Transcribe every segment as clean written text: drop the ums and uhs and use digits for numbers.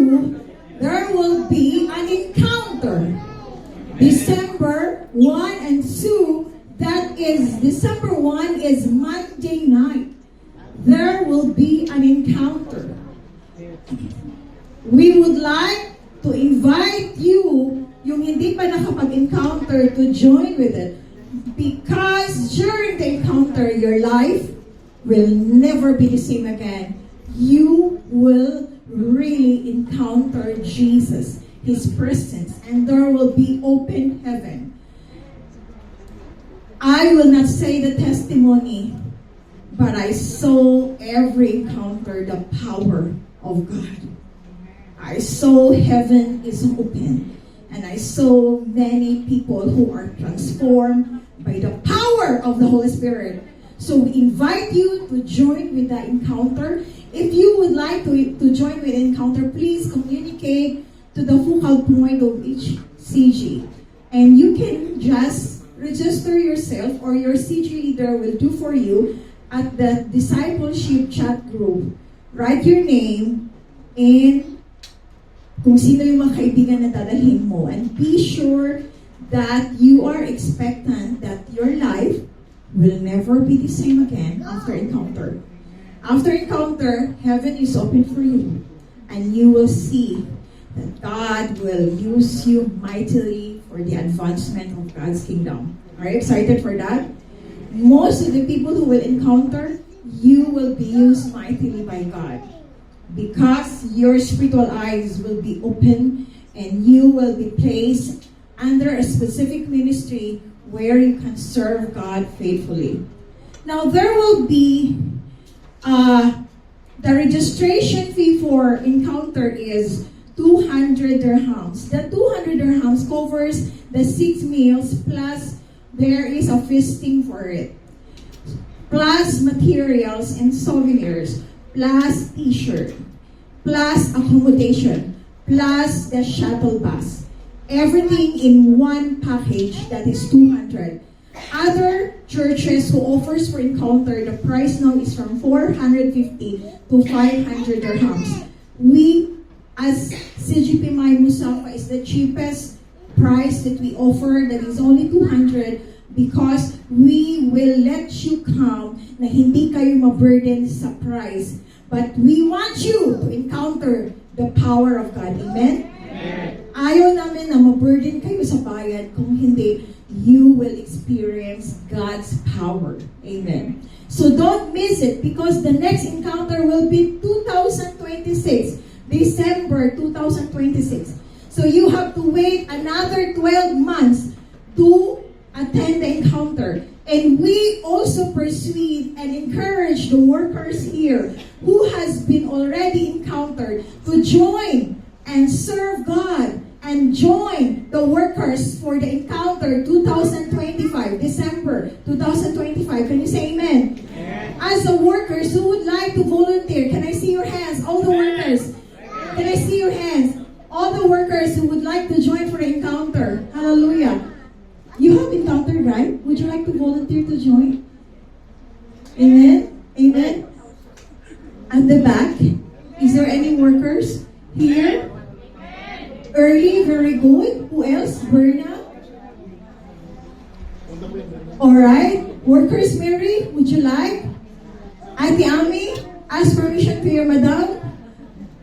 2, there will be an encounter. December 1 and 2, that is, December 1 is Monday night. There will be an encounter. We would like to invite you, yung hindi pa nakapag-encounter, to join with it. Because during the encounter, your life will never be the same again. You will really encounter Jesus, His presence, and there will be open heaven. I will not say the testimony, but I saw every encounter the power of God. I saw heaven is open, and I saw many people who are transformed by the power of the Holy Spirit. So we invite you to join with the encounter. If you would like to join with the encounter, please communicate to the focal point of each CG. And you can just register yourself, or your CG leader will do for you at the discipleship chat group. Write your name and kung sino yung mga kaibigan na dadalhin mo. And be sure that you are expectant that your life will never be the same again after encounter. After encounter, heaven is open for you. And you will see that God will use you mightily for the advancement of God's kingdom. Are you excited for that? Most of the people who will encounter, you will be used mightily by God. Because your spiritual eyes will be open and you will be placed under a specific ministry where you can serve God faithfully. Now, there will be the registration fee for encounter is 200 dirhams. The 200 dirhams covers the 6 meals, plus there is a feasting for it, plus materials and souvenirs, plus t-shirt, plus accommodation, plus the shuttle bus. Everything in one package, that is 200. Other churches who offers for encounter, the price now is from 450 to 500 dirhams. We, as CGP May Musafa, is the cheapest price that we offer, that is only 200, because we will let you come na hindi kayo maburden sa price. But we want you to encounter the power of God. Amen? Amen. Ayaw namin na maburden kayo sa bayad, kung hindi, you will experience God's power. Amen. So don't miss it, because the next encounter will be 2026, December 2026. So you have to wait another 12 months to attend the encounter. And we also persuade and encourage the workers here who has been already encountered to join and serve God and join the workers for the encounter 2025, December 2025. Can you say amen? Amen. As the workers who would like to volunteer, can I see your hands? All the workers. Can I see your hands? All the workers who would like to join for the encounter. Hallelujah. You have encountered, right? Would you like to volunteer to join? Amen? Amen? At the back, is there any workers here? Early, very good. Who else? Berna? Alright. Workers, Mary, would you like? Ate Ami, ask permission to your madam.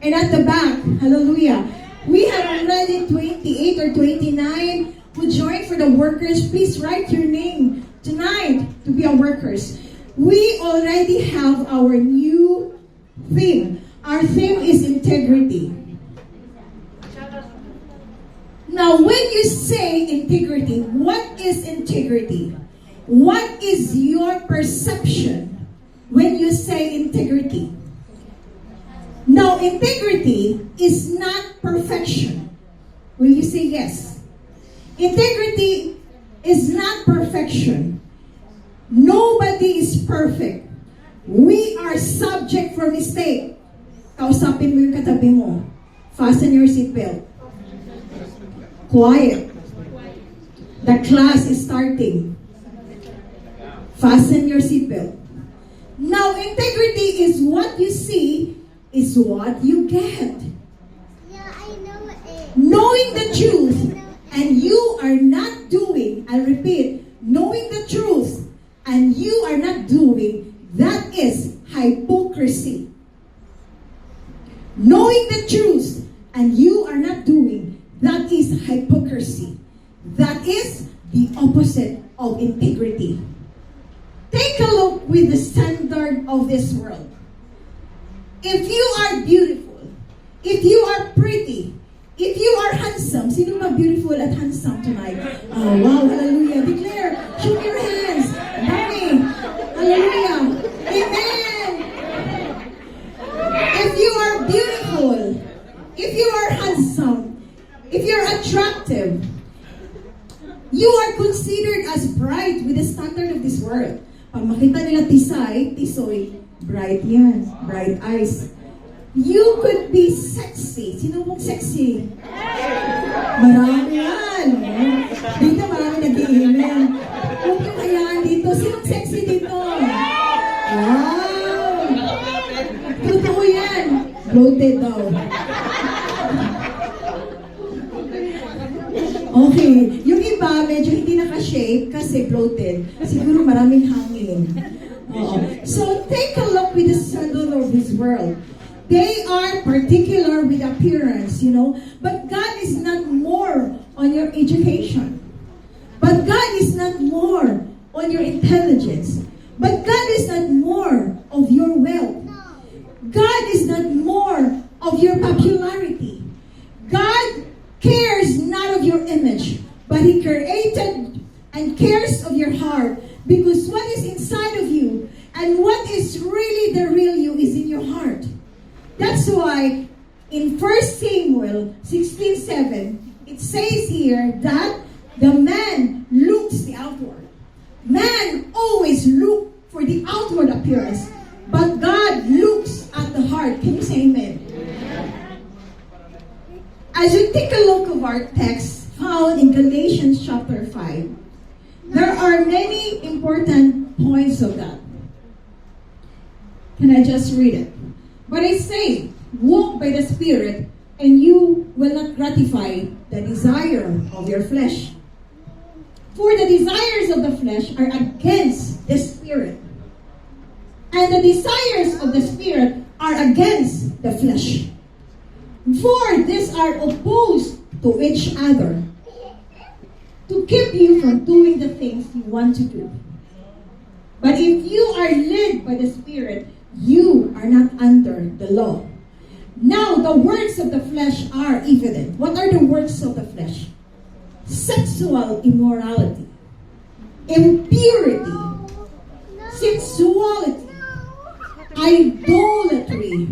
And at the back, hallelujah. We have already 28 or 29 who joined for the workers. Please write your name tonight to be our workers. We already have our new theme. Our theme is integrity. Now, when you say integrity, what is integrity? What is your perception when you say integrity? Now, integrity is not perfection. Will you say yes? Integrity is not perfection. Nobody is perfect. We are subject for mistake. Kausapin mo yung katabi mo. Fasten your seatbelt. Quiet. The class is starting. Fasten your seatbelt. Now, integrity is what you see is what you get. Knowing the truth and you are not doing, I repeat, knowing the truth and you are not doing, that is hypocrisy. Knowing the truth and you are not doing, that is hypocrisy. That is the opposite of integrity. Take a look with the standard of this world. If you are beautiful, if you are pretty, if you are handsome, sino ba beautiful at handsome tonight? Oh, wow, hallelujah. Declare, show your hands. Dami. Hallelujah. Amen. If you are beautiful, if you are handsome, if you're attractive, you are considered as bright with the standard of this world. Pag makita nila tisoy, bright yan, bright eyes. You could be sexy. Sino mong sexy? Marami yan. Dito marami nag-i-email. Huwag yung hayaan dito. Sinong sexy dito? Wow! Totoo yan. Bloated daw. Okay. Yung iba, medyo hindi naka-shape kasi bloated. Siguro maraming hangin. So, take a look with the standard of this world. They are particular with appearance, but God is not more on your education. But God is not more on your intelligence. But God is not more of your wealth. God is not more of your popularity. God cares not of your image, but He created and cares of your heart, because what is inside of you and what is really the real you is in your heart. That's why in 1 Samuel 16:7, it says here that the man looks the outward. Man always look for the outward appearance, but God looks at the heart. Can you say amen? As you take a look of our text found in Galatians chapter 5, there are many important points of that. Can I just read it? But I say, walk by the Spirit, and you will not gratify the desire of your flesh. For the desires of the flesh are against the Spirit, and the desires of the Spirit are against the flesh. For these are opposed to each other, to keep you from doing the things you want to do. But if you are led by the Spirit, you are not under the law. Now, the works of the flesh are evident. What are the works of the flesh? Sexual immorality, impurity, sensuality, idolatry,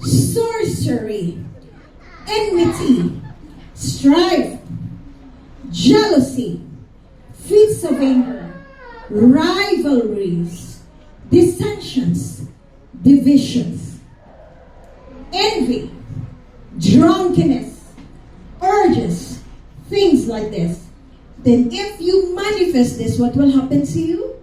sorcery, enmity, strife, jealousy, fits of anger, rivalries, dissensions, divisions, envy, drunkenness, urges, things like this. Then if you manifest this, what will happen to you?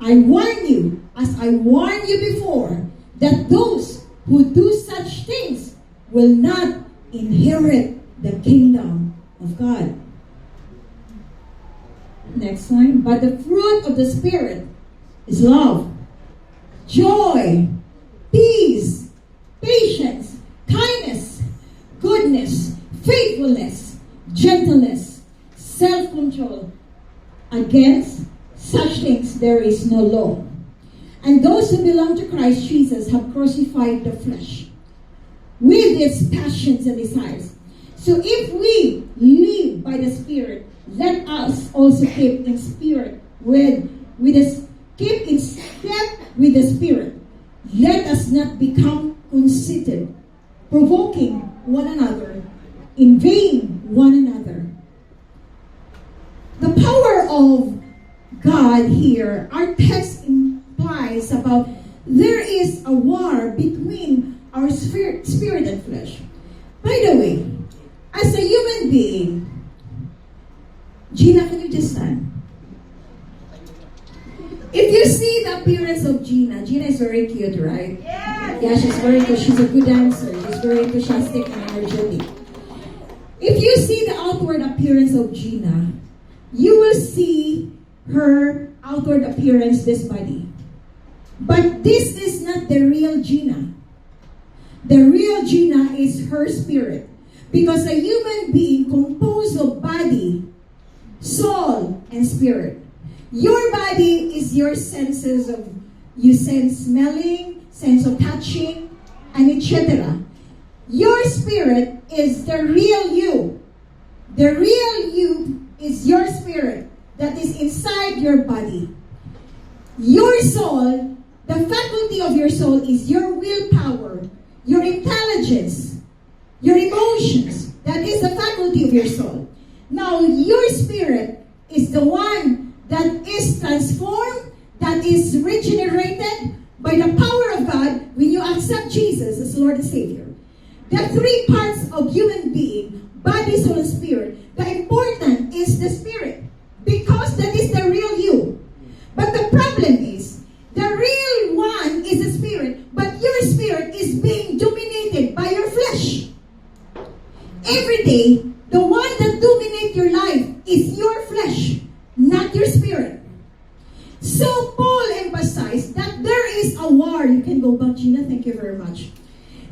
I warn you, as I warned you before, that those who do such things will not inherit the kingdom of God. Next line. But the fruit of the Spirit is love, joy, peace, patience, kindness, goodness, faithfulness, gentleness, self-control. Against such things there is no law. And those who belong to Christ Jesus have crucified the flesh with its passions and desires. So if we live by the Spirit, let us also keep in spirit keep in step with the Spirit. Let us not become conceited, provoking one another, envying one another. The power of God here, our text implies about there is a war between our spirit and flesh. By the way, as a human being, Gina, can you just stand? If you see the appearance of Gina is very cute, right? Yes. Yeah, she's very good. She's a good dancer. She's very enthusiastic and energetic. If you see the outward appearance of Gina, you will see her outward appearance, this body. But this is not the real Gina. The real Gina is her spirit. Because a human being composed of body, soul, and spirit. Your body is your senses of, you sense smelling, sense of touching, and etc. Your spirit is the real you. The real you is your spirit that is inside your body. Your soul, the faculty of your soul is your willpower, your intelligence, your emotions. That is the faculty of your soul. Now, your spirit is the one that is transformed, that is regenerated by the power of God when you accept Jesus as Lord and Savior. The three parts of human being, body, soul, and spirit, the important is the spirit, because that is the real you. But the problem is, the real one is the spirit, but your spirit is being dominated by your flesh. Every day, the one that dominates your life is your flesh, not your spirit. So Paul emphasized that there is a war. You can go back, Gina. Thank you very much.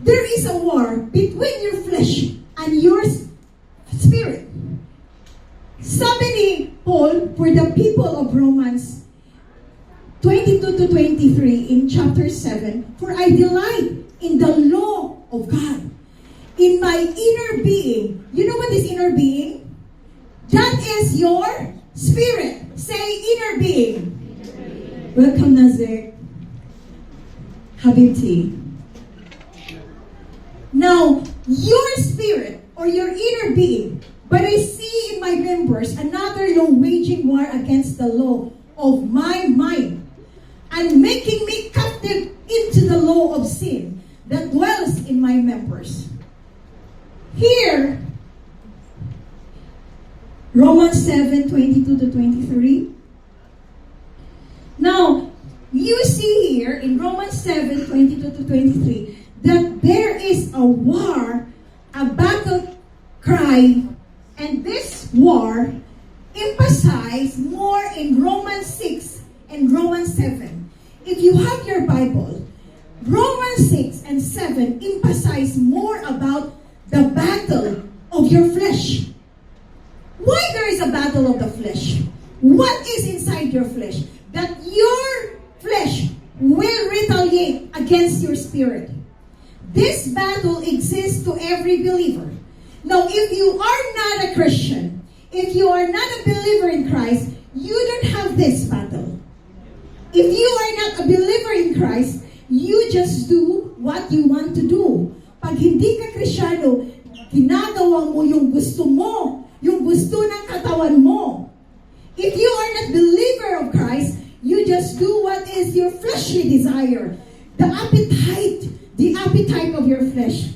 There is a war between your flesh and your spirit. Sabi ni Paul for the people of Romans 22 to 23 in chapter 7, for I delight in the law of God, in my inner being. You know what is inner being? That is your spirit. Say inner being. Welcome, Nazir. Habibti. Now, your spirit or your inner being, but I see in my members another law waging war against the law of my mind and making me captive into the law of sin that dwells in my members. Here, Romans 7, 22 to 23. Now, you see here in Romans 7, 22 to 23, that there is a war, a battle cry, and this war emphasized more in Romans 6 and Romans 7. If you have your Bible, Romans 6 and 7 emphasize more about the battle of your flesh. Why there is a battle of the flesh? What is inside your flesh? That your flesh will retaliate against your spirit. This battle exists to every believer. Now, if you are not a Christian, if you are not a believer in Christ, you don't have this battle. If you are not a believer in Christ, you just do what you want to do. Pag hindi ka Kristiyano, ginagawa mo yung gusto mo, yung gusto ng katawan mo. If you are not believer of Christ, you just do what is your fleshly desire. The appetite of your flesh.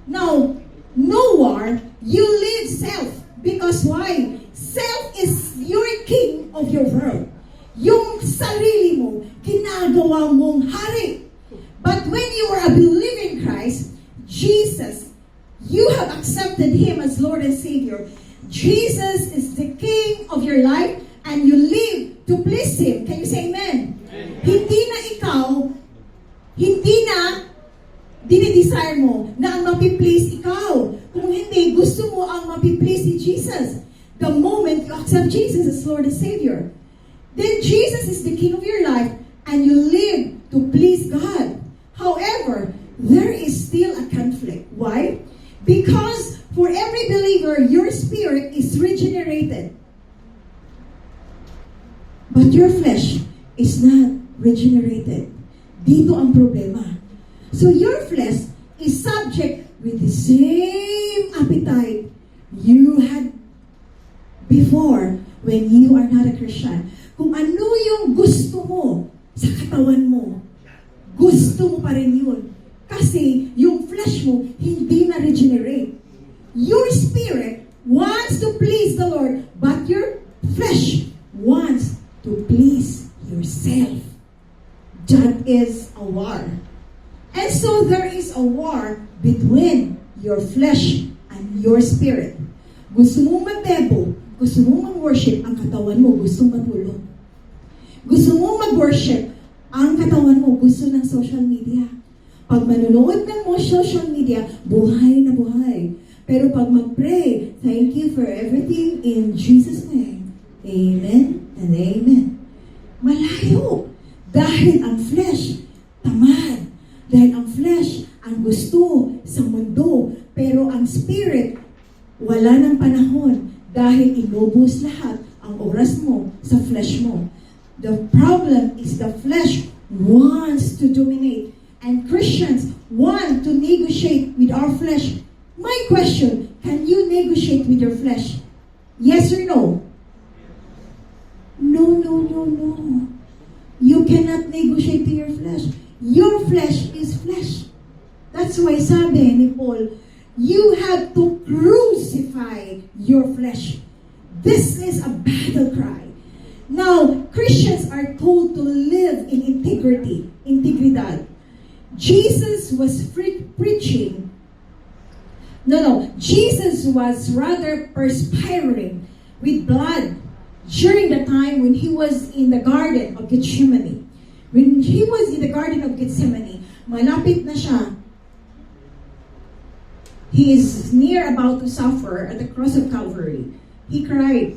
Now, no war, you live self. Because why? Self is your king of your world. Yung sarili mo, ginagawa mong hari. But when you are a believer in Christ, Jesus, you have accepted Him as Lord and Savior. Jesus is the King of your life and you live to please Him. Can you say amen? Amen. Hindi na dinidesire mo na ang mapiplease ikaw. Kung hindi, gusto mo ang mapiplease si Jesus. The moment you accept Jesus as Lord and Savior, then Jesus is the King of your life and you live to please God. However, there is still a conflict. Why? Because for every believer, your spirit is regenerated. But your flesh is not regenerated. Dito ang problema. So your flesh is subject with the same appetite you had before when you are not a Christian. Kung ano yung gusto mo sa katawan mo, gusto mo pa rin yun. Kasi yung flesh mo hindi na-regenerate. Your spirit wants to please the Lord, but your flesh wants to please yourself. That is a war. And so there is a war between your flesh and your spirit. Gusto mong magbebo, gusto mong mag-worship, ang katawan mo gusto matulog. Gusto mong mag-worship, ang katawan mo gusto ng social media. Pag manonood ng mo social media, buhay na buhay. Pero pag mag-pray, thank you for everything in Jesus' name. Amen and amen. Malayo. Dahil ang flesh, tamad. Dahil ang flesh, ang gusto sa mundo. Pero ang spirit, wala ng panahon. Dahil inubos lahat ang oras mo sa flesh mo. The problem is the flesh wants to dominate. And Christians want to negotiate with our flesh. My question, can you negotiate with your flesh? Yes or no? No. You cannot negotiate to your flesh. Your flesh is flesh. That's why sabi ni Paul, you have to crucify your flesh. This is a battle cry. Now, Christians are told to live in integrity, integridad. Jesus was preaching. Jesus was rather perspiring with blood during the time when he was in the Garden of Gethsemane. When he was in the Garden of Gethsemane, malapit na siya. He is near about to suffer at the cross of Calvary. He cried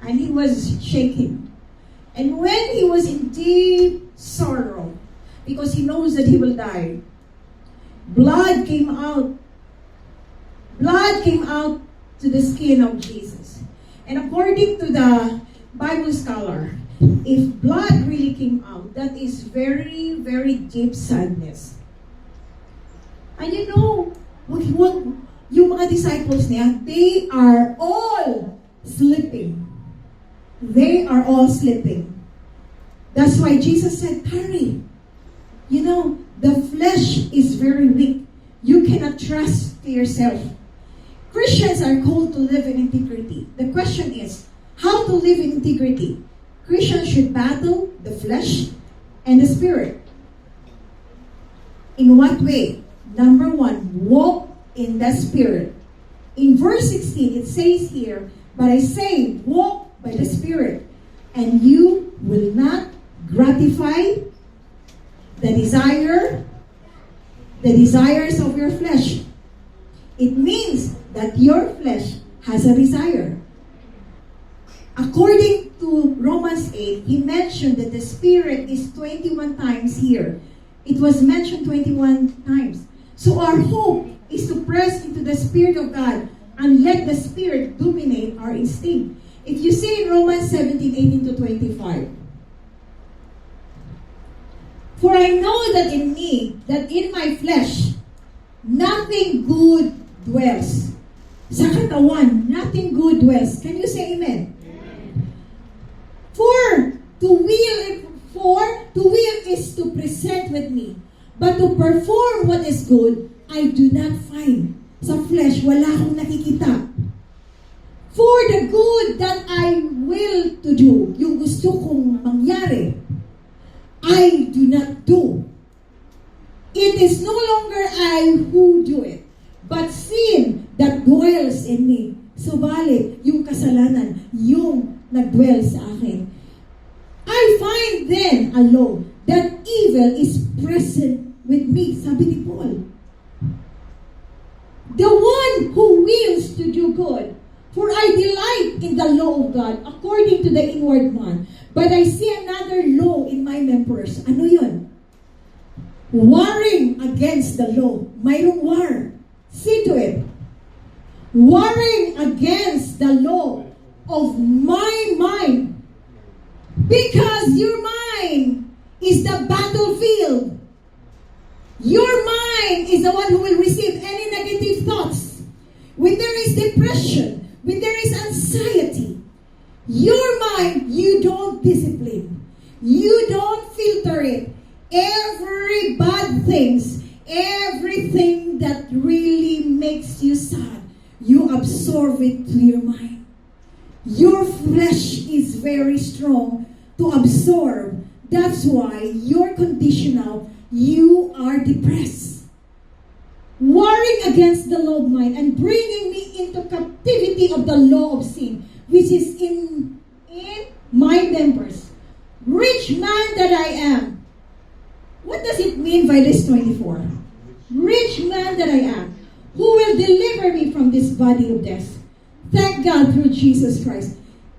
and he was shaking. And when he was in deep sorrow, because he knows that he will die, blood came out. Blood came out to the skin of Jesus. And according to the Bible scholar, if blood really came out, that is very, very deep sadness. And you know, yung mga disciples niya, they are all sleeping. They are all sleeping. That's why Jesus said, "Tarry." You know, the flesh is very weak. You cannot trust to yourself. Christians are called to live in integrity. The question is, how to live in integrity? Christians should battle the flesh and the spirit. In what way? Number one, walk in the spirit. In verse 16, it says here, "But I say, walk by the spirit, and you will not gratify the desires of your flesh." It means that your flesh has a desire. According to Romans 8, he mentioned that the spirit is 21 times here. It was mentioned 21 times. So our hope is to press into the Spirit of God and let the Spirit dominate our instinct. If you see in Romans 17:18-25, "For I know that in me, that in my flesh, nothing good dwells." Sa katawan, nothing good dwells. Can you say amen? For to will is to present with me, but to perform what is good, I do not find. Sa flesh, wala akong nakikita. For the good that I will to do, yung gusto kong mangyari, I do not do. It is no longer I who do it, but sin that dwells in me. Subalit, yung kasalanan, yung nagdwell sa akin. I find then alone that evil is present with me. Sabi ni Paul. The one who wills to do good, for I delight in the law of God according to the inward man. But I see another law in my members. Ano yun? Warring against the law. Mayroong war. See to it. Warring against the law of my mind. Because your mind is the battlefield. Your mind is the one who will receive any negative thoughts. When there is depression, when there is anxiety, your mind, you don't discipline. You don't filter it. Every bad things, everything that really makes you sad, you absorb it to your mind. Your flesh is very strong to absorb. That's why you're conditional. You are depressed. Warring against the law of mine and bringing me captivity of the law of sin, which is in my members. Rich man that I am. What does it mean by this 24? Rich man that I am, who will deliver me from this body of death. Thank God through Jesus Christ.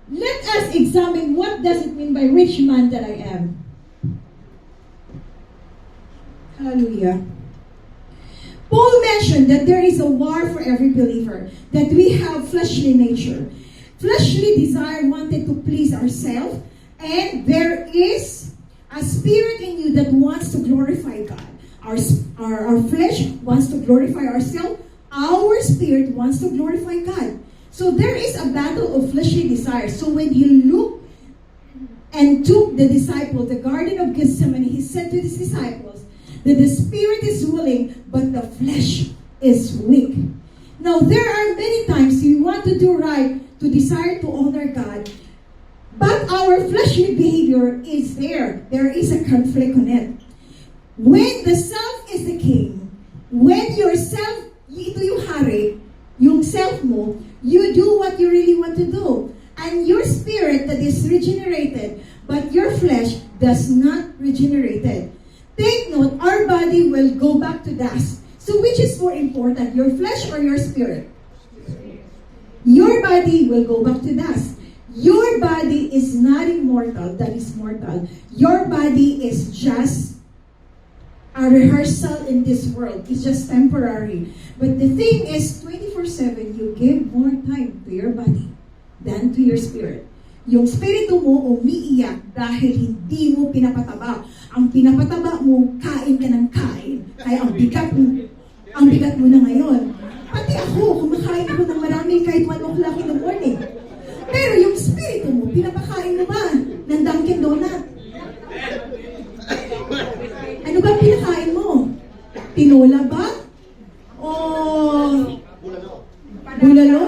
Let us examine what does it mean by rich man that I am. Hallelujah. Paul mentioned that there is a war for every believer, that we have fleshly nature. Fleshly desire wanted to please ourselves, and there is a spirit in you that wants to glorify God. Our flesh wants to glorify ourselves. Our spirit wants to glorify God. So there is a battle of fleshly desire. So when he looked and took the disciples, the Garden of Gethsemane, he said to his disciples that the spirit is willing, but the flesh is weak. Now there are many times we want to do right, to desire to honor God, but our fleshly behavior is there. There is a conflict on it. When the self is the king, when yourself, ito yung hari, yung self mo, you do what you really want to do. And your spirit that is regenerated, but your flesh does not regenerated. Take note, our body will go back to dust. So which is more important, your flesh or your spirit? Your body will go back to dust. Your body is not immortal, that is mortal. Your body is just a rehearsal in this world. It's just temporary. But the thing is, 24/7, you give more time to your body than to your spirit. Yung spirito mo umiiyak dahil hindi mo pinapataba. Ang pinapataba mo, kain ka ng kain. Kaya ang bigat mo na ngayon. Pati ako, kumakain ako ng marami kahit 1 o'clock in the morning. Pero yung spirito mo, pinapakain mo ba ng Dunkin Donut? Ano ba pinakain mo? Tinola ba? O bulalo?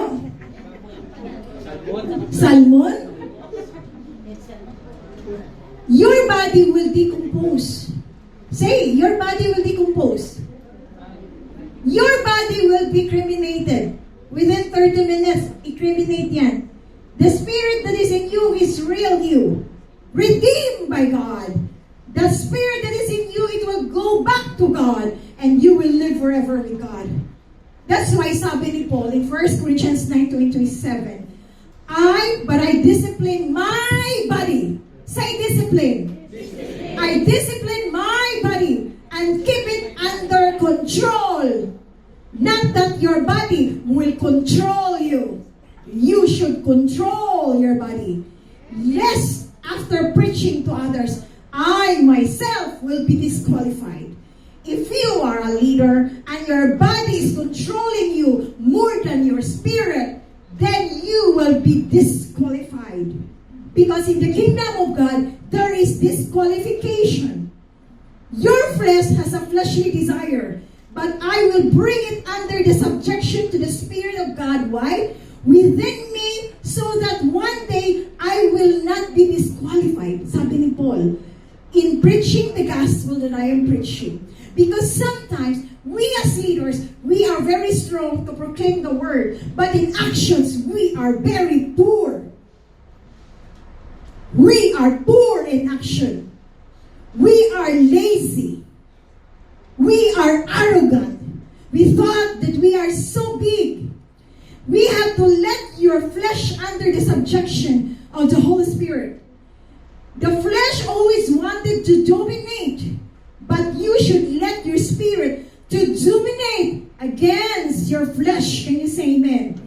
Salmon? Your body will decompose. Say, your body will decompose. Your body will be cremated. Within 30 minutes, i-cremate yan. The spirit that is in you is real you. Redeemed by God. The spirit that is in you, it will go back to God. And you will live forever with God. That's why sabi ni Paul in 1 Corinthians 9:27, But I discipline my body. Say discipline. I discipline my body and keep it under control. Not that your body will control you. You should control your body. Lest after preaching to others, I myself will be disqualified. If you are a leader and your body is controlling you more than your spirit, then you will be disqualified. Because in the kingdom of God, there is disqualification. Your flesh has a fleshly desire, but I will bring it under the subjection to the Spirit of God. Why? Within me, so that one day I will not be disqualified. Sabi ni Paul, in preaching the gospel that I am preaching. Because sometimes, we as leaders, we are very strong to proclaim the word, but in actions, we are very poor. We are poor in action. We are lazy. We are arrogant. We thought that we are so big. We have to let your flesh under the subjection of the Holy Spirit. The flesh always wanted to dominate, but you should let your spirit to dominate against your flesh. Can you say amen?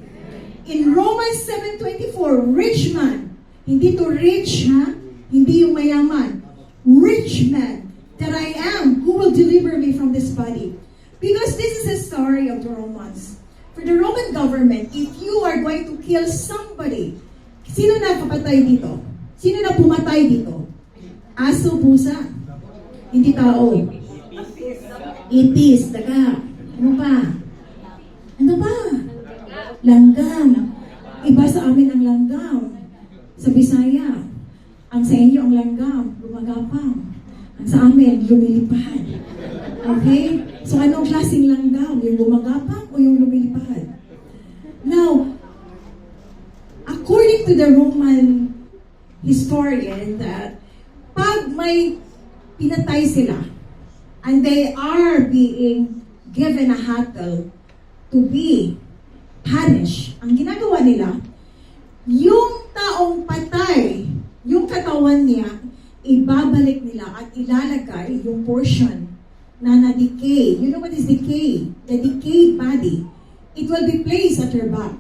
In Romans 7:24, rich man, hindi to rich, ha? Hindi yung mayaman. Rich man that I am, who will deliver me from this body. Because this is a story of the Romans. For the Roman government, if you are going to kill somebody, sino na kapatay dito? Sino na pumatay dito? Aso, pusa. Hindi tao. Itis, daga. Ano pa? Ano pa? Langgam. Iba sa amin ang langgam. Sa Bisaya. Ang sa inyo ang langgam, gumagapang. Ang sa amin, lumilipad. Okay? So anong klaseng langgam? Yung gumagapang o yung lumilipad? Now, to the Roman historian that pag may pinatay sila and they are being given a hattle to be punished, ang ginagawa nila, yung taong patay, yung katawan niya, ibabalik nila at ilalagay yung portion na na-decay. You know what is decay? The decayed body. It will be placed at your back.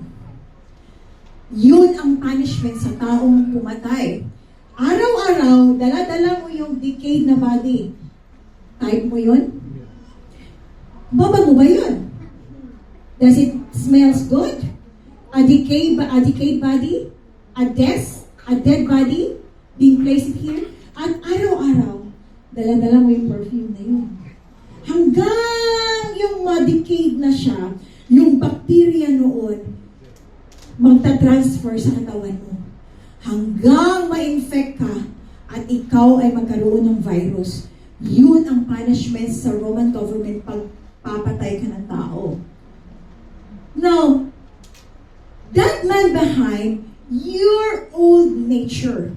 Yun ang punishment sa taong pumatay. Araw-araw, dala-dala mo yung decayed na body. Type mo yun? Babago ba yun? Does it smells good? A decayed body? A dead body? Being placed here? At araw-araw, dala-dala mo yung perfume na yun. Hanggang yung ma-decayed na siya, yung bacteria noon, magta-transfer sa katawan mo. Hanggang ma-infect ka at ikaw ay magkaroon ng virus. Yun ang punishment sa Roman government pag papatay ka ng tao. Now, that man behind your old nature,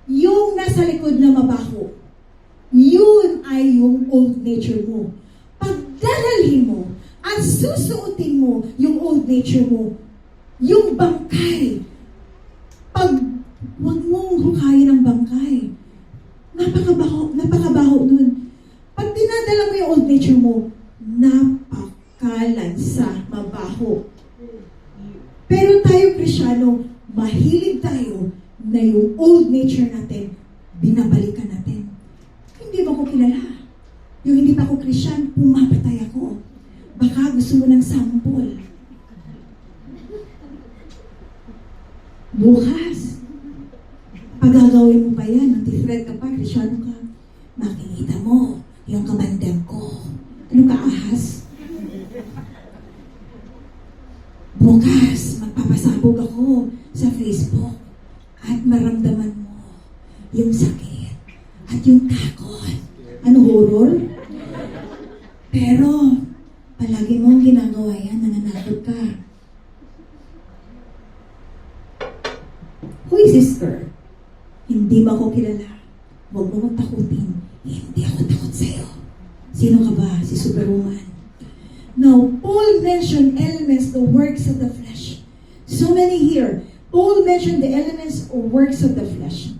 yung nasa likod na mabaho, yun ay yung old nature mo. Pagdadalhin mo at susuotin mo yung old nature mo, yung bangkay. Huwag mong hukayin ang bangkay. Napakabaho nun. Pag dinadala mo yung old nature mo, napakalansa, mabaho. Pero tayo, Kristyano, mahilig tayo na yung old nature natin, binabalikan natin. Hindi ba ko kilala? Yung hindi pa ako Christian, pumapatay ako. Baka gusto mo ng sample. Bukas, pagagawin mo pa yan, nag-thread ka pa, Kristyano ka, makikita mo yung kamandang ko. Ano ka, ahas? Bukas, magpapasabog ako sa Facebook at maramdaman mo yung sakit at yung takot. Ano, horror? Pero, palagi mong ginagawa yan, nananakot ka. Who is this girl? Hindi mo ako kilala. Huwag mo takutin. Hindi ako takot sa'yo. Sino ka ba? Si Superwoman. Now, Paul mentioned elements, the works of the flesh. So many here. Paul mentioned the elements or works of the flesh.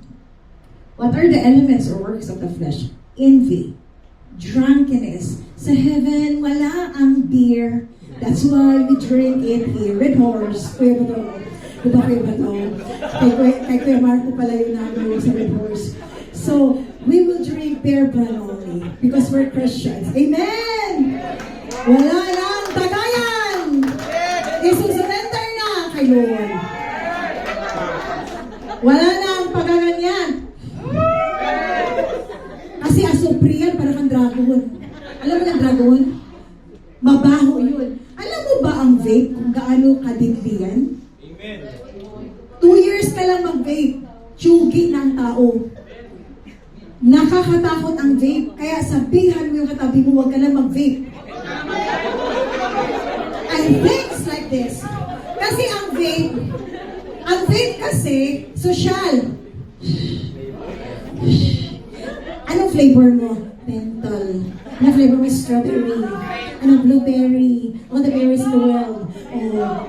What are the elements or works of the flesh? Envy, drunkenness. Sa heaven, wala ang beer. That's why we drink it here. Red Horse. Kuya ba ito? Diba Kuya ba ito? Kay Kuya Marco pala yung nagawa sa Red Horse. So, we will drink beer brand only because we're Christians. Amen! Wala lang tagayan! Isusurrender na kay Lord. Wala na ang pagaganyan. Kasi asupriyan para kang dragon. Alam mo ng dragon? Mabaho yun. Alam mo ba ang vape kung gaano kadidli yan? 2 years ka lang mag-vape, tsugi ng tao. Nakakatakot ang vape, kaya sabihan mo yung katabi mo, huwag ka lang mag-vape. And things like this. Kasi ang vape kasi, social. Anong flavor mo? Menthol. Anong flavor mo? Strawberry. Anong blueberry? All the berries in the world. Oh.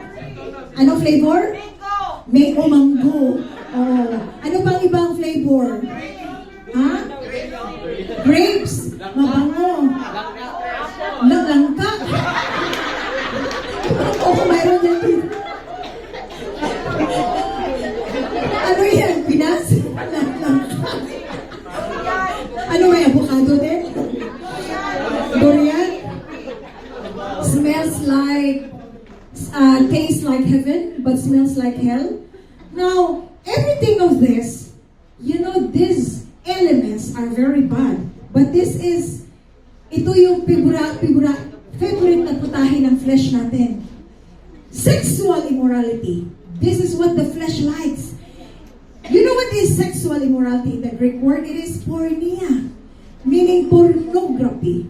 Anong flavor? Mango. Oh. Ano pang ibang flavor? Ha? Grapes. Mabango. Langka. Oo, mayroon yan. Ano yan? Pinas? Langka. Ano may avocado din? Durian? Smells like, tastes like heaven, but smells like hell. Now, everything of this, you know, these elements are very bad. But this is, ito yung favorite na putahe ng flesh natin. Sexual immorality. This is what the flesh likes. You know what is sexual immorality in the Greek word? It is porneia, meaning pornography.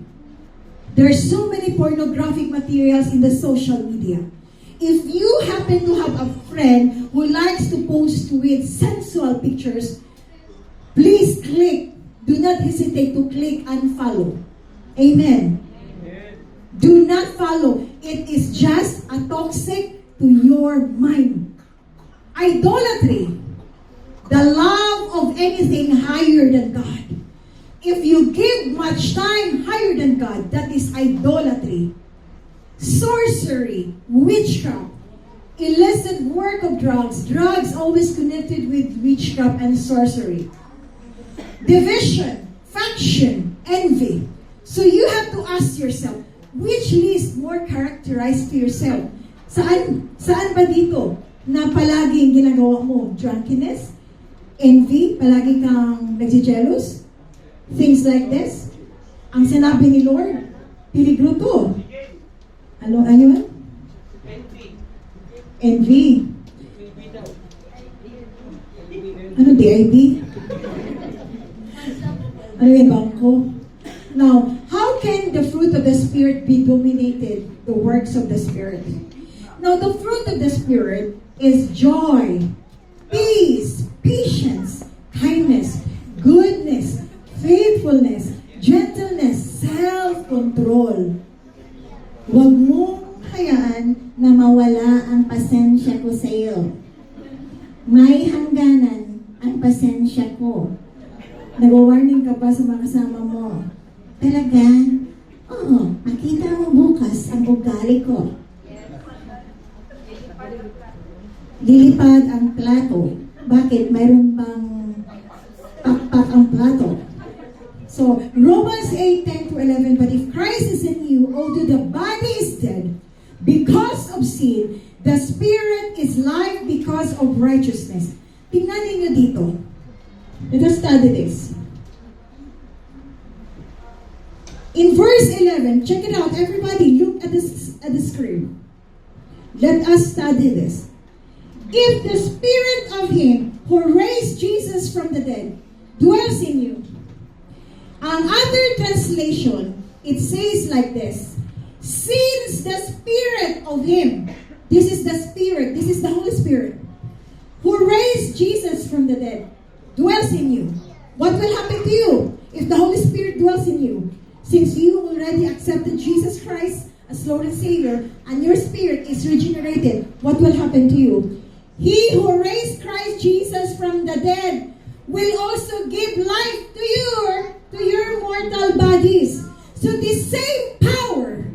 There are so many pornographic materials in the social media. If you happen to have a friend who likes to post with sensual pictures, please click. Do not hesitate to click unfollow. Amen. Do not follow. It is just a toxic to your mind. Idolatry. The love of anything higher than God. If you give much time higher than God, that is idolatry. Sorcery, witchcraft, illicit work of drugs. Drugs always connected with witchcraft and sorcery. Division, faction, envy. So you have to ask yourself, which list more characterized to yourself? Saan ba dito na palaging ginagawa mo? Drunkenness? Envy? Palagi kang nagsijealous? Things like this? Ang sinabi ni Lord, peligro to. Ano yun? Envy. Ano DIB? Ano yung bangko? Now, how can the fruit of the Spirit be dominated? The works of the Spirit. Now, the fruit of the Spirit is joy, peace, patience, kindness, goodness, faithfulness, gentleness, self-control. Huwag mong hayaan na mawala ang pasensya ko sa iyo. May hangganan ang pasensya ko. Nag-warning ka ba sa mga kasama mo? Talaga? Oo, makita mo bukas ang ugali ko. Lilipad ang plato. Bakit? Mayroon bang pakpak ang plato? So, Romans 8:10-11, but if Christ is in you, although the body is dead because of sin, the Spirit is life because of righteousness. Tingnan ninyo dito. Let us study this. In verse 11, check it out. Everybody, look at the screen. Let us study this. If the Spirit of Him who raised Jesus from the dead dwells in you. Ang other translation, it says like this, since the Spirit of Him, this is the Spirit, this is the Holy Spirit, who raised Jesus from the dead, dwells in you. What will happen to you if the Holy Spirit dwells in you? Since you already accepted Jesus Christ as Lord and Savior, and your spirit is regenerated, what will happen to you? He who raised Christ Jesus from the dead will also give life to your mortal bodies. So the same power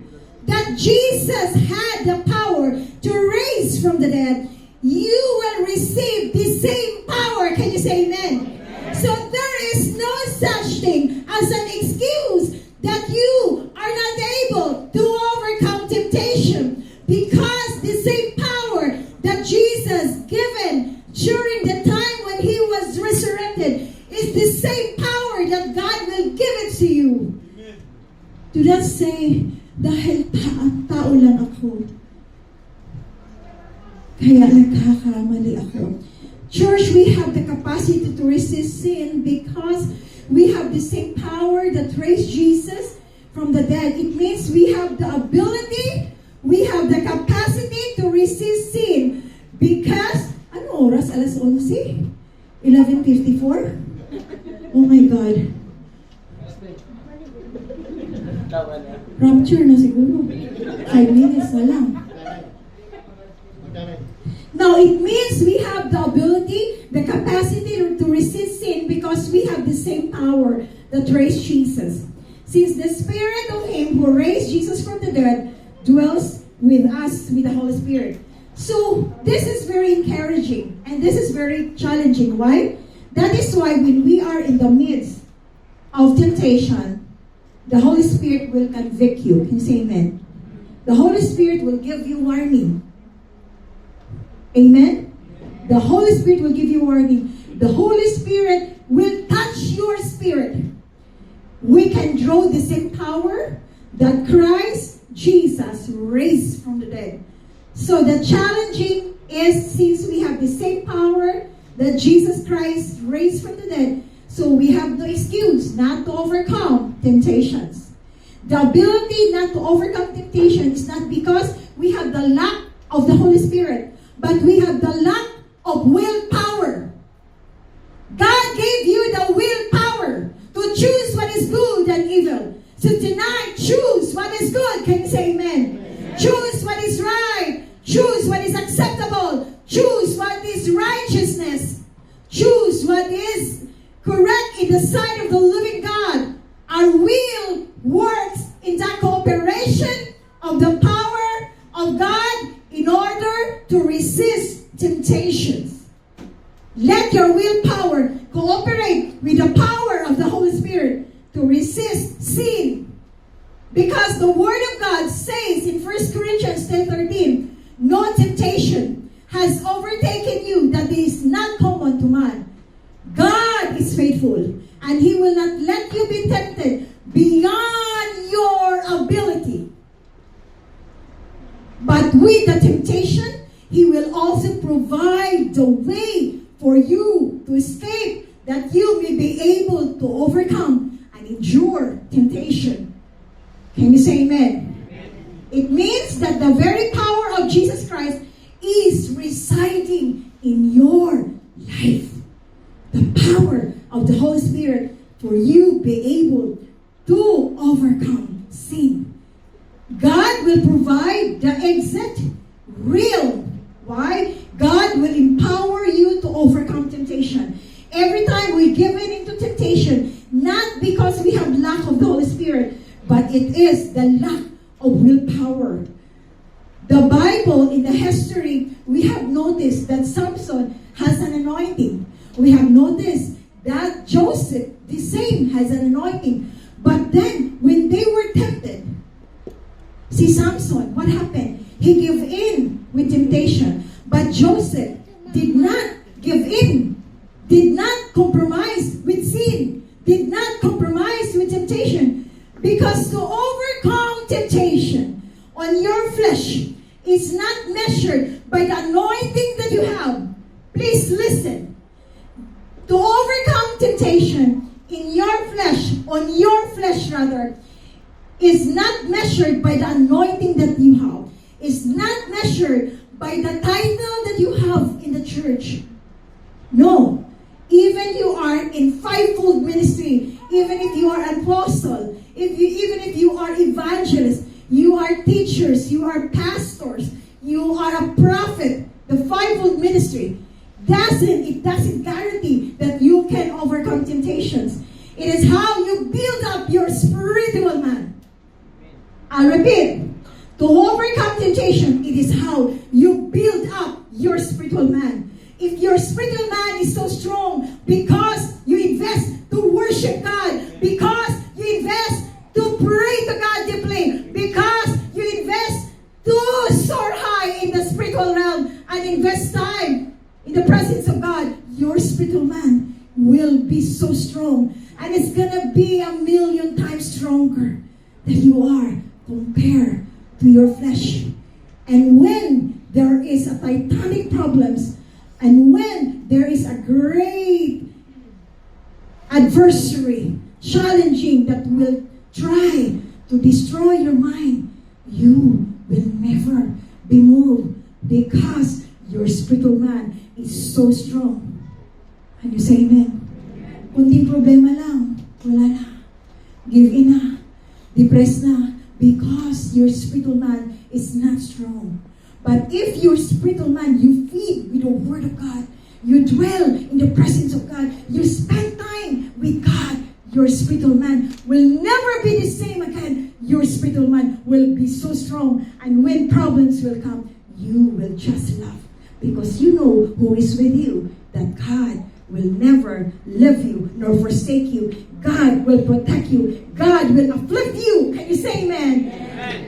that Jesus had the power to raise from the dead, you will receive the same power. Can you say amen? So there is no such thing as an excuse that you are not able to overcome temptation, because the same power that Jesus given during the time when He was resurrected is the same power that God will give it to you. Amen. Do not say, dahil tao lang ako, kaya nagkakamali ako. Church, we have the capacity to resist sin because we have the same power that raised Jesus from the dead. It means we have the ability, we have the capacity to resist sin. Because, ano oras? Alas 11? 11:54? Oh my God. Rapture na siguro. 5 minutes na lang. Now, it means we have the ability, the capacity to resist sin because we have the same power that raised Jesus. Since the Spirit of Him who raised Jesus from the dead dwells with us, with the Holy Spirit. So, this is very encouraging and this is very challenging. Why? That is why when we are in the midst of temptation, the Holy Spirit will convict you. Can you say amen? The Holy Spirit will give you warning. Amen? The Holy Spirit will give you warning. The Holy Spirit will touch your spirit. We can draw the same power that Christ Jesus raised from the dead. So the challenging is, since we have the same power that Jesus Christ raised from the dead, so we have no excuse not to overcome temptations. The ability not to overcome temptation is not because we have the lack of the Holy Spirit, but we have the lack of willpower. God gave you the willpower to choose what is good and evil. So tonight, choose what is good. Can you say amen? Amen. Choose what is right. Choose what is acceptable. Choose what is righteousness. Choose what is correct in the sight of the living God. Our will works in that cooperation of the power of God in order to resist temptations. Let your willpower cooperate with the power of the Holy Spirit to resist sin. Because the Word of God says in 1 Corinthians 10:13, no temptation has overtaken you that is not common to man. God is faithful, and He will not let you be tempted beyond your ability. But with the temptation, He will also provide the way for you to escape, that you may be able to overcome and endure temptation. Can you say amen? It means that the very power of Jesus Christ is residing in your life. The power of the Holy Spirit for you be able to overcome sin. God will provide the exact real. Why? God will empower you to overcome temptation. Every time we give in into temptation, not because we have lack of the Holy Spirit, but it is the lack of willpower. The Bible, in the history, we have noticed that Samson has an anointing. We have noticed that Joseph, the same, has an anointing. But then, when they were tempted, see Samson, what happened? He gave in with temptation. But Joseph did not give in, did not compromise with sin, did not compromise with temptation. Because to overcome temptation on your flesh is not measured by the anointing that you have. Please listen. To overcome temptation in your flesh, on your flesh rather, is not measured by the anointing that you have. It's not measured by the title that you have in the church. No. Even you are in fivefold ministry, even if you are an apostle, even if you are evangelists, you are teachers, you are pastors, you are a prophet, the fivefold ministry, it doesn't guarantee that you can overcome temptations. It is how you build up your spiritual man. I repeat, to overcome temptation, it is how you build up your spiritual man. If your spiritual man is so strong because you invest to worship God, because you invest to pray to God deeply, because you invest to soar high in the spiritual realm and invest time in the presence of God, your spiritual man will be so strong. And it's gonna be 1,000,000 times stronger than you are compared to your flesh. And when there is a titanic problems, and when there is a great adversary, challenging that will try to destroy your mind, you will never be moved because your spiritual man is so strong. Can you say amen? Kunting problema lang, wala na. Give in na. Depressed na. Because your spiritual man is not strong. But if your spiritual man, you feed with the Word of God, you dwell in the presence of God, you spend time with God, your spiritual man will never be the same again. Your spiritual man will be so strong. And when problems will come, you will just laugh. Because you know who is with you, that God will never leave you nor forsake you. God will protect you. God will uplift you. Can you say amen?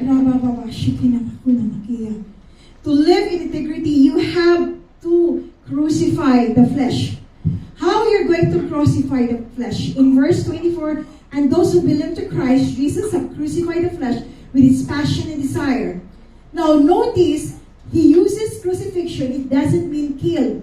Amen. To live in integrity, you have to crucify the flesh. How you're going to crucify the flesh? In verse 24, and those who belong to Christ, Jesus have crucified the flesh with its passion and desire. Now notice, he uses crucifixion. It doesn't mean kill.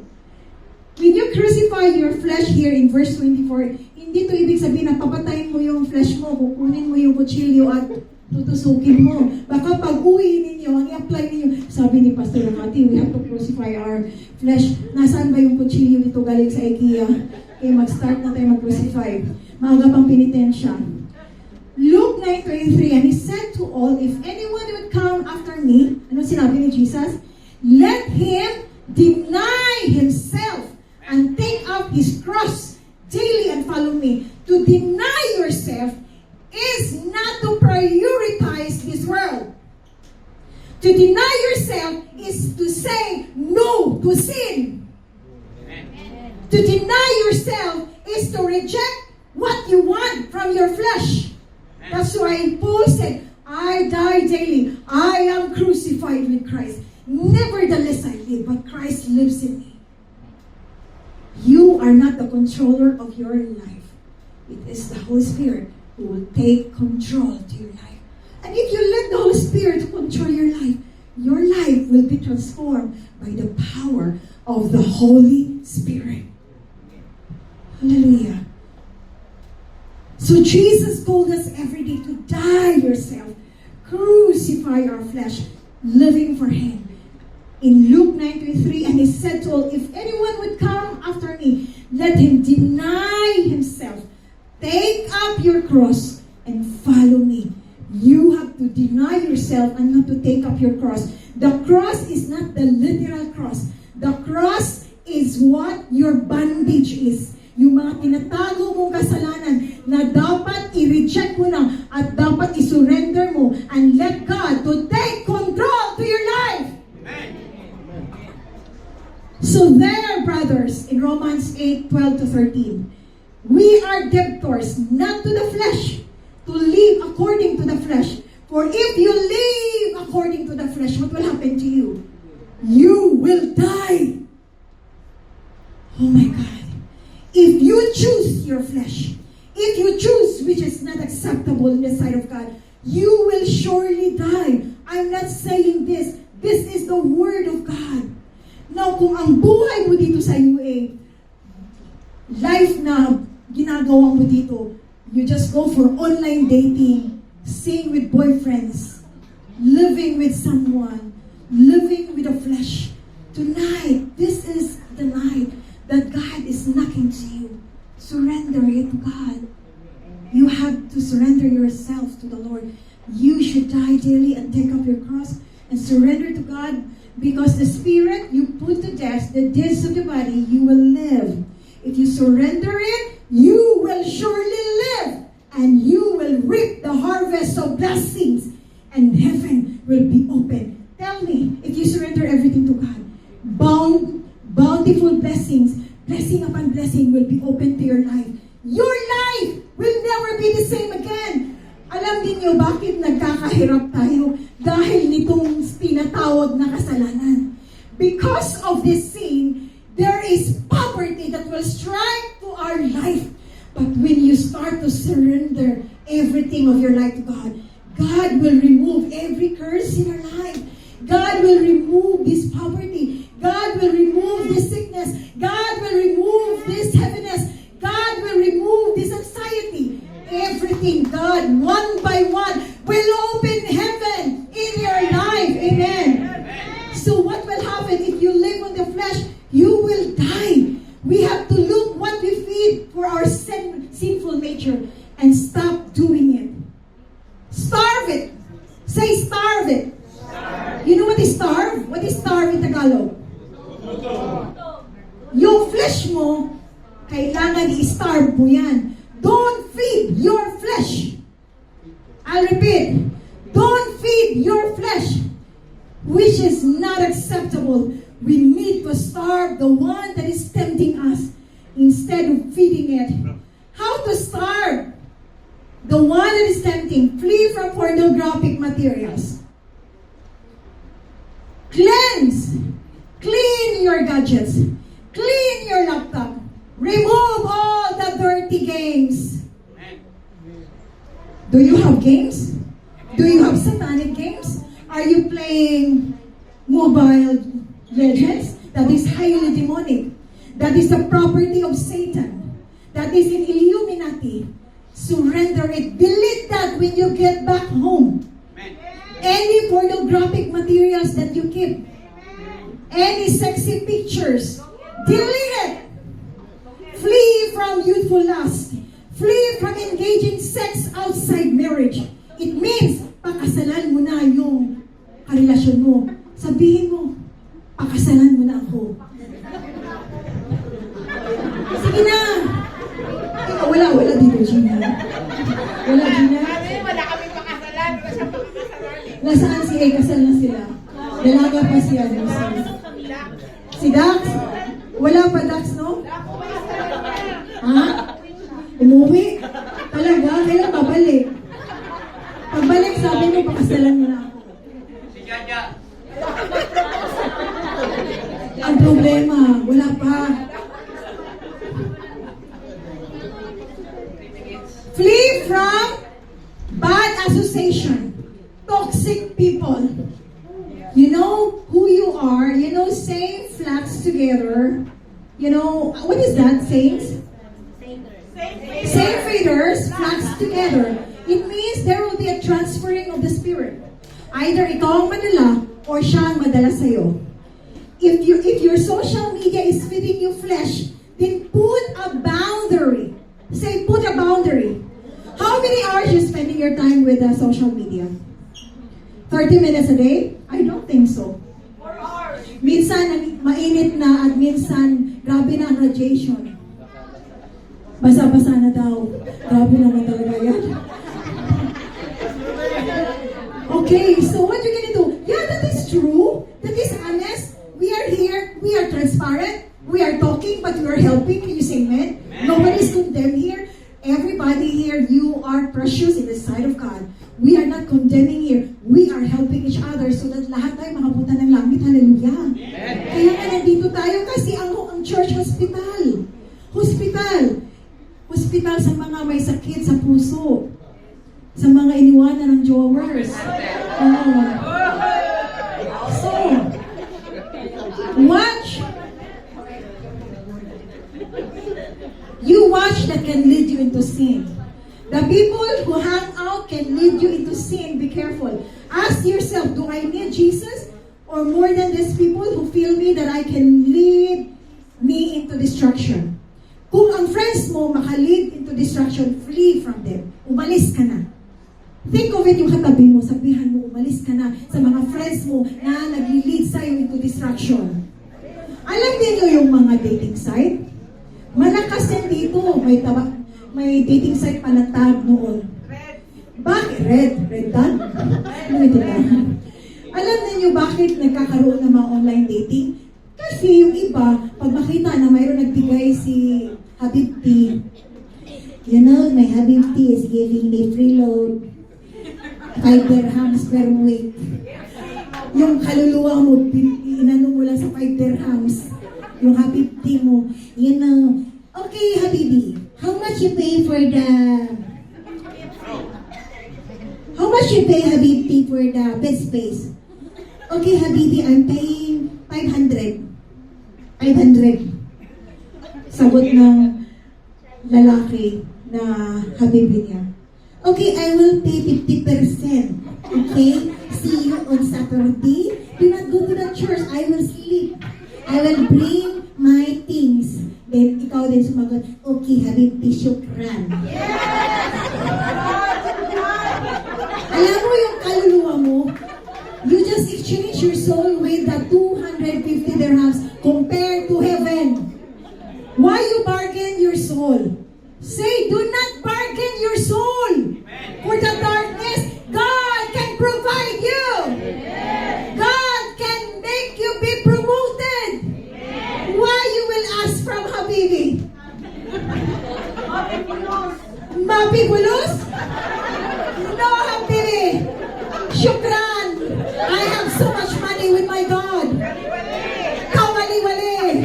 When you crucify your flesh here in verse 24, hindi to ibig sabihin na papatayin mo yung flesh mo, kukunin mo yung kutsilyo at tutusukin mo. Baka pag-uwi ninyo, ang i-apply ninyo, sabi ni Pastor Ramati, we have to crucify our flesh. Nasaan ba yung kutsilyo nito galing sa IKEA? Okay, mag-start na tayo mag-crucify. Maaga pang penitensya. Luke 9:23, and he said to all, if anyone would come after me, ano sinabi ni Jesus? Let him deny himself and take up his cross daily and follow me. To deny yourself is not to prioritize this world. To deny yourself is to say no to sin. To deny yourself is to reject what you want from your flesh. That's why Paul said, I die daily. I am crucified with Christ. Nevertheless I live, but Christ lives in me. You are not the controller of your life. It is the Holy Spirit who will take control to your life. And if you let the Holy Spirit control your life will be transformed by the power of the Holy Spirit. Hallelujah. So Jesus told us every day to die yourself, crucify our flesh, living for Him. In Luke 9:23, and He said to all, if anyone would come after me, let him deny himself, take up your cross, and follow me. You have to deny yourself and not to take up your cross. The cross is not the literal cross. The cross is what your bondage is. Yung mga tinatago mong kasalanan na dapat i-reject mo na at dapat i-surrender mo and let God to take control to your life. Amen. So there, brothers, in Romans 8:12-13, we are debtors not to the flesh, to live according to the flesh. For if you live according to the flesh, what will happen to you? You will die. Oh my God. If you choose your flesh, if you choose which is not acceptable in the sight of God, you will surely die. I'm not saying this. This is the Word of God. Now, kung ang buhay mo dito sa UA, life na ginagawa mo dito, you just go for online dating, staying with boyfriends, living with someone, living with the flesh. Tonight, this is the night that God is knocking to you. Surrender it to God. You have to surrender yourself to the Lord. You should die daily and take up your cross and surrender to God, because the spirit you put to death, the deeds of the body, you will live. If you surrender it, you will surely live, and you will reap the harvest of blessings, and heaven will be open. Tell me, if you surrender everything to God, bountiful blessings, blessing upon blessing will be open to your life. Your life will never be the same again. Alam niyo bakit nagkakahirap tayo? Dahil nitong tinatawag na kasalanan. Because of this sin, there is poverty that will strike to our life. But when you start to surrender everything of your life to God, God will remove every curse in your life. God will remove this poverty. God will remove this sickness. God will remove this heaviness. God will remove this anxiety. Everything, God, one by one, will open heaven in your life. Amen. So what will happen if you live on the flesh? You will die. We have to look what we feed for our sinful nature and stop doing it. Starve it. Say starve it. You know what is starve? What is starve in Tagalog? Yung flesh mo, kailangan i-starve mo yan. Don't feed your flesh. I'll repeat. Don't feed your flesh, which is not acceptable. We need to starve the one that is tempting us instead of feeding it. How to starve the one that is tempting? Flee from pornographic materials. Cleanse. Clean your gadgets. Clean your laptop. Remove all the dirty games. Do you have games? Do you have satanic games? Are you playing Mobile Legends? That is highly demonic. That is the property of Satan. That is in Illuminati. So surrender it. Delete that when you get back home. Any pornographic materials that you keep, any sexy pictures, delete it. Flee from youthful lust. Flee from engaging sex outside marriage. It means, pakasalan mo na yung karelasyon mo. Sabihin mo, pakasalan mo na ako. Sige na. Wala dito, Gina. Wala, Gina. Wala kami pakasalan. Wala siyang pakakasalan. Nasaan si Ay? Kasal na sila. Dalaga pa siya. Si Dax? Wala pa Dax, no? Ha? Umuwi? Talaga? Kailan babalik? Pagbalik, sabi mo, pakasalan mo na ako. Si Jaja. Ang problema, wala pa. Flee from bad association, toxic people. You know who you are. You know, same flocks together. You know, what is that, saints? Same feeders, flocks together. It means there will be a transferring of the spirit. Either ikaw ang madala or siya ang madala sa'yo. If your social media is feeding you flesh, then put a boundary. Say, put a boundary. How many hours you spending your time with social media? 30 minutes a day? I don't think so. 4 hours. Minsan, mainit na at minsan, grabe na ang radiation. Basa-basa na daw. Grabe naman talaga yan. Okay, so what you gonna do? Yeah, that is true. That is honest. We are here. We are transparent. We are talking, but we are helping. Can you say amen? Nobody's condemned here. Everybody here, you are precious in the sight of God. We are not condemning here. We are helping each other so that lahat tayo makapunta ng langit. Hallelujah. Kaya nga nandito tayo kasi ang church hospital. Hospital sa mga may sakit sa puso. Sa mga iniwanan ng jowers. So, watch. You watch that can lead you into sin. The people who hang out can lead you into sin. Be careful. Ask yourself, do I need Jesus? Or more than these people who feel me that I can lead me into destruction? Kung ang friends mo makalead into destruction, flee from them. Umalis ka na. Think of it, yung katabi mo, sabihan mo, umalis ka na sa mga friends mo na nag-lead sa'yo into destruction. Alam niyo yung mga dating site? Malakas yan dito. May dating site pa na tag noon. Bakit? Red tag? Ano ito ba? Alam niyo bakit nagkakaroon ng mga online dating? Kasi yung iba, pag makita na mayroon nagbigay si Habibti, you know, my Habibti is giving me free load. 5 dirhams per week. Yung kaluluwa mo, inano mo lang sa 5 dirhams. Yung Habibti mo, you know, okay, Habibi, how much you pay for the... How much you pay, Habibti, for the bed space? Okay, Habibi, I'm paying 500. 500. Sagot ng lalaki na Habibi niya. Okay, I will pay 50%. Okay? See you on Saturday. Do not go to the church. I will sleep. I will bring my things. Then, ikaw din sumagot, okay, Habibti, syukran. Alam mo yung kaluluwa mo, you just exchange your soul with the 250 dirhams compared to heaven. Why you bargain your soul? Say, do not bargain your soul. For the darkness, God can provide you. God can make you be promoted. Why you will ask from Habibi? Mapipulos? No, Habibi. Shukran. I have so much money with my God. Kawali-wali.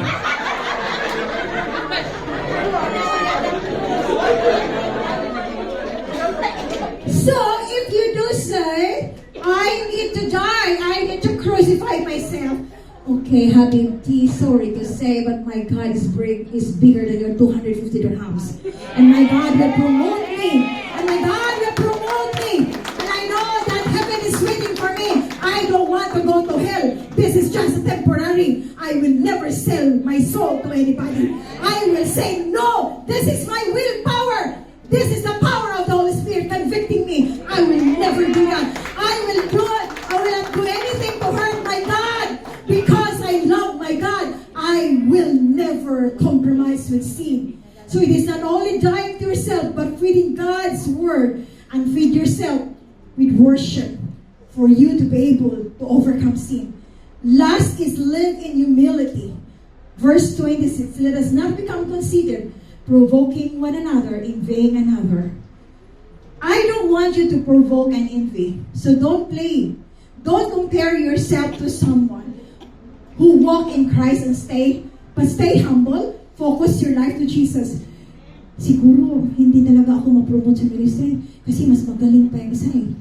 So, if you do say, I need to die, I need to crucify myself, okay. Okay, Habibti, sorry to say, but my God is bigger than your 250 dirhams. And my God will promote me. And my God will promote me. And I know that heaven is waiting for me. I don't want to go to hell. This is just temporary. I will never sell my soul to anybody. I will say, no, this is my willpower. This is the power of the Holy Spirit convicting me. I will never do that. I will not do anything to hurt my God. Because I love my God, I will never compromise with sin. So it is not only dying to yourself, but feeding God's word and feed yourself with worship for you to be able to overcome sin. Last is live in humility. Verse 26, let us not become conceited, provoking one another, envying another. I don't want you to provoke and envy. So don't play. Don't compare yourself to someone who walk in Christ and stay humble. Focus your life to Jesus. Siguro, hindi talaga ako ma-promote sa ministry kasi mas magaling pa yung isa eh.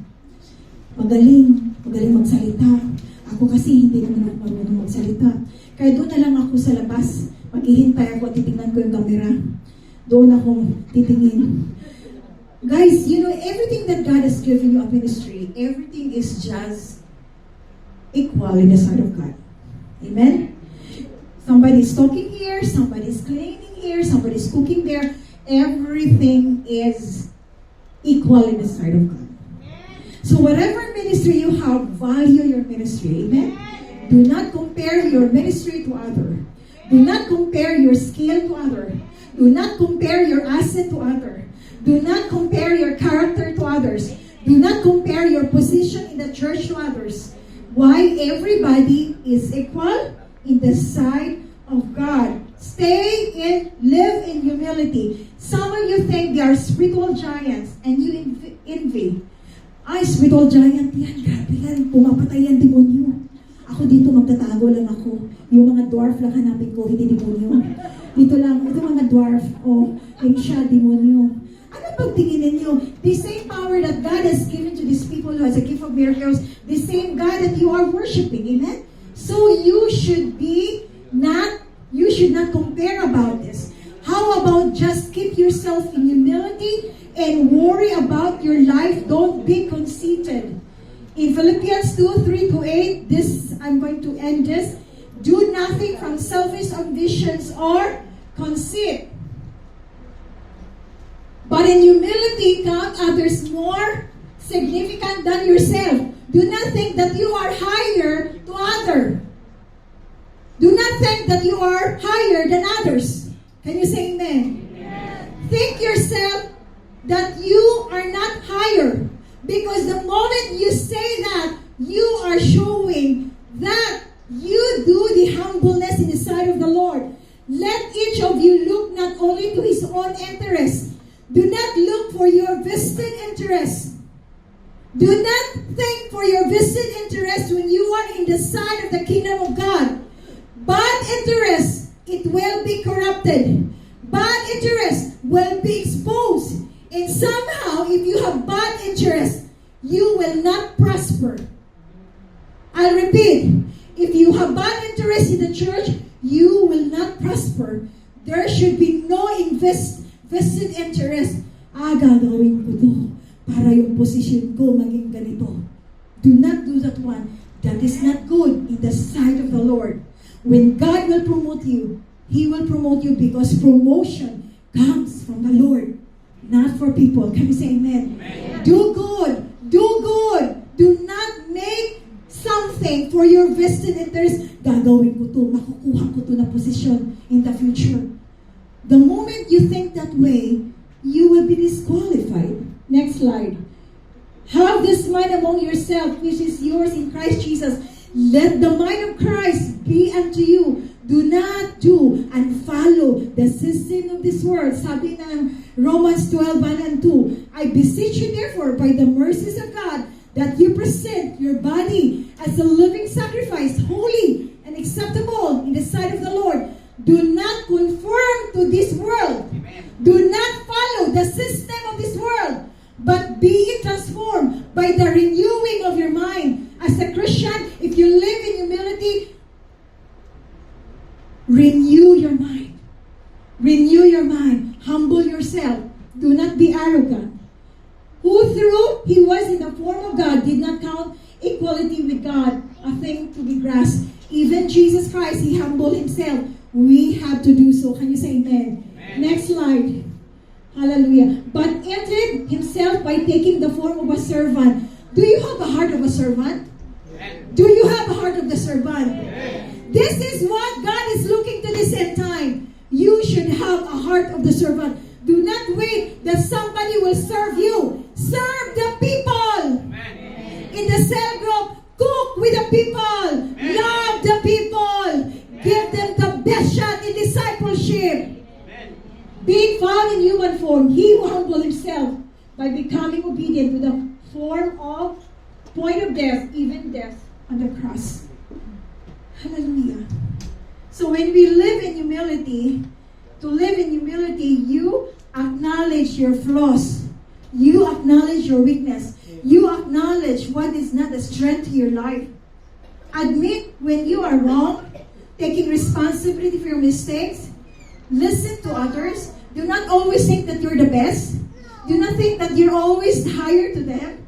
Magaling magsalita. Ako kasi hindi naman ako marunong magsalita. Kaya doon na lang ako sa labas. Maghihintay ako at titingnan ko yung camera. Doon ako titingin. Guys, you know, everything that God has given you a ministry, everything is just equal in the sight of God. Amen? Somebody's talking here, somebody's cleaning here, somebody's cooking there. Everything is equal in the sight of God. So whatever ministry you have, value your ministry. Amen? Do not compare your ministry to other. Do not compare your skill to other. Do not compare your asset to other. Do not compare your character to others. Do not compare your position in the church to others. Why? Everybody is equal in the sight of God. Live in humility. Some of you think they are spiritual giants and you envy. Ay, spiritual giant yan. Grabe yan. Pumapatay yan, demonyo. Ako dito magtatago lang ako. Yung mga dwarf lang hanapin ko, hindi demonyo. Dito lang, ito mga dwarf. Oh, yung siya, demonyo. Ano pagtingin ninyo? The same power that God has given to these people who has a gift of miracles, the same God that you are worshiping. Amen? So you should not compare about this. How about just keep yourself in humility and worry about your life? Don't be conceited. In Philippians 2:3-8, I'm going to end this. Do nothing from selfish ambitions or conceit. But in humility, count others more significant than yourself. Do not think that you are higher to others. Do not think that you are higher than others. Can you say amen? Amen. Think yourself that you are not higher. Because the moment you say that, you are showing that you do the humbleness in the sight of the Lord. Let each of you look not only to his own interest. Do not look for your vested interest. Do not think for your vested interest when you are in the side of the kingdom of God. Bad interest, it will be corrupted. Bad interest will be exposed. And somehow, if you have bad interest, you will not prosper. I'll repeat. If you have bad interest in the church, you will not prosper. There should be no vested interest. Gagawin ko to para yung position ko maging ganito. Do not do that one. That is not good in the sight of the Lord. When God will promote you, He will promote you because promotion comes from the Lord, not for people. Can you say amen? Amen. Do good. Do good. Do not make something for your vested interest. Gagawin ko to, makukuha ko to na position in the future. The moment you think that way, you will be disqualified. Next slide. Have this mind among yourself, which is yours in Christ Jesus. Let the mind of Christ be unto you. Do not do and follow the system of this world. Sabi ng Romans 12:1-2. I beseech you therefore by the mercies of God that you present your body as a living sacrifice, holy and acceptable in the sight of the Lord. Do not conform to this world. Do not follow the system of this world, but be transformed by the renewing of your mind. As a Christian, if you live in humility, Renew your mind. Renew your mind. Humble yourself. Do not be arrogant. Who through he was in the form of God did not count equality with God a thing to be grasped. Even Jesus Christ, he humbled himself. We have to do so. Can you say amen? Amen. Next slide. Hallelujah. But emptied himself by taking the form of a servant. Do you have a heart of a servant? Amen. Do you have a heart of the servant? Amen. This is what God is looking to this end time. You should have a heart of the servant. Do not wait that somebody will serve you. Serve the people. Amen. In the cell group, cook with the people. Love the people. Give them the best shot in discipleship. Amen. Being found in human form, he who humbled himself by becoming obedient to the form of point of death, even death on the cross. Hallelujah. So when we live in humility, to live in humility, you acknowledge your flaws. You acknowledge your weakness. You acknowledge what is not a strength to your life. Admit when you are wrong, taking responsibility for your mistakes. Listen to others. Do not always think that you're the best. Do not think that you're always higher to them.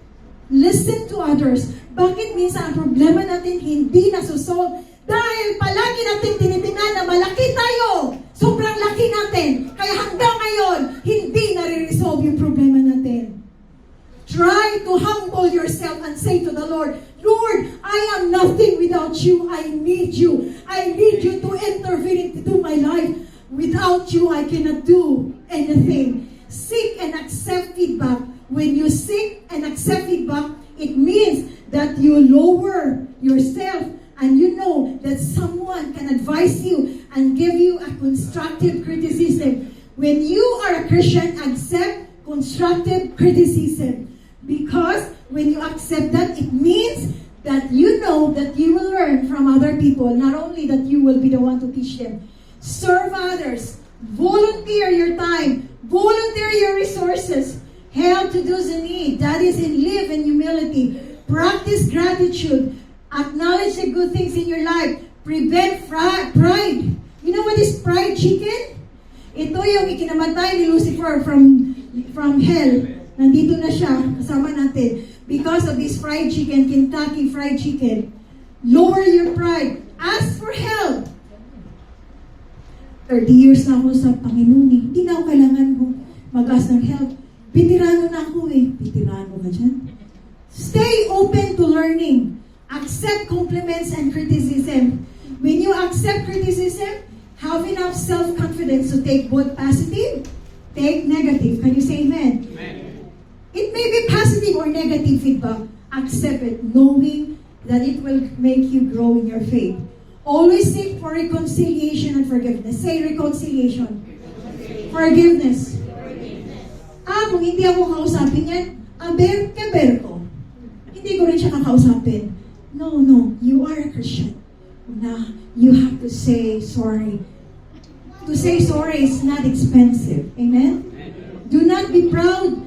Listen to others. Bakit minsan ang problema natin hindi nasusolve? Dahil palagi natin tinitingnan na malaki tayo. Sobrang laki natin. Kaya hanggang ngayon, hindi nare-resolve yung problema natin. Try to humble yourself and say to the Lord, Lord, I am nothing without you. I need you. I need you to intervene into my life. Without you, I cannot do anything. Seek and accept feedback. When you seek and accept feedback, it means that you lower yourself and you know that someone can advise you and give you a constructive criticism. When you are a Christian, accept constructive criticism. Because when you accept that, it means that you know that you will learn from other people, not only that you will be the one to teach them. Serve others. Volunteer your time. Volunteer your resources. Help to those in need. That is in live in humility. Practice gratitude. Acknowledge the good things in your life. Prevent pride. You know what is fried chicken? Ito yung ikinamatay ni Lucifer from hell. Nandito na siya, kasama natin. Because of this fried chicken, Kentucky Fried Chicken. Lower your pride. Ask for help. 30 years na ako sa Panginoon eh. Hindi na ako kailangan mag-ask ng help. Veterano na ako eh. Veterano ka dyan? Stay open to learning. Accept compliments and criticism. When you accept criticism, have enough self-confidence to take both positive, take negative. Can you say amen? Amen. It may be positive or negative feedback. Accept it, knowing that it will make you grow in your faith. Always seek for reconciliation and forgiveness. Say reconciliation. Forgiveness. Kung hindi ako kausapin yan, aber ko. Hindi ko rin siya kakausapin. No, you are a Christian. Now, you have to say sorry. To say sorry is not expensive. Amen? Do not be proud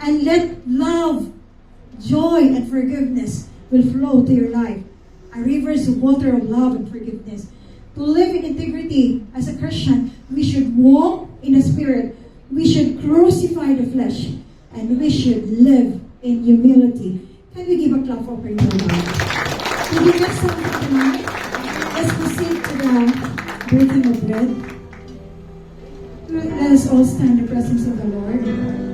and let love, joy, and forgiveness will flow to your life. A rivers of water of love and forgiveness. To live in integrity as a Christian, we should walk in the Spirit. We should crucify the flesh. And we should live in humility. Can we give a clap for praise to God? To give us something tonight, let's proceed to the breaking of bread. Let us all stand in the presence of the Lord.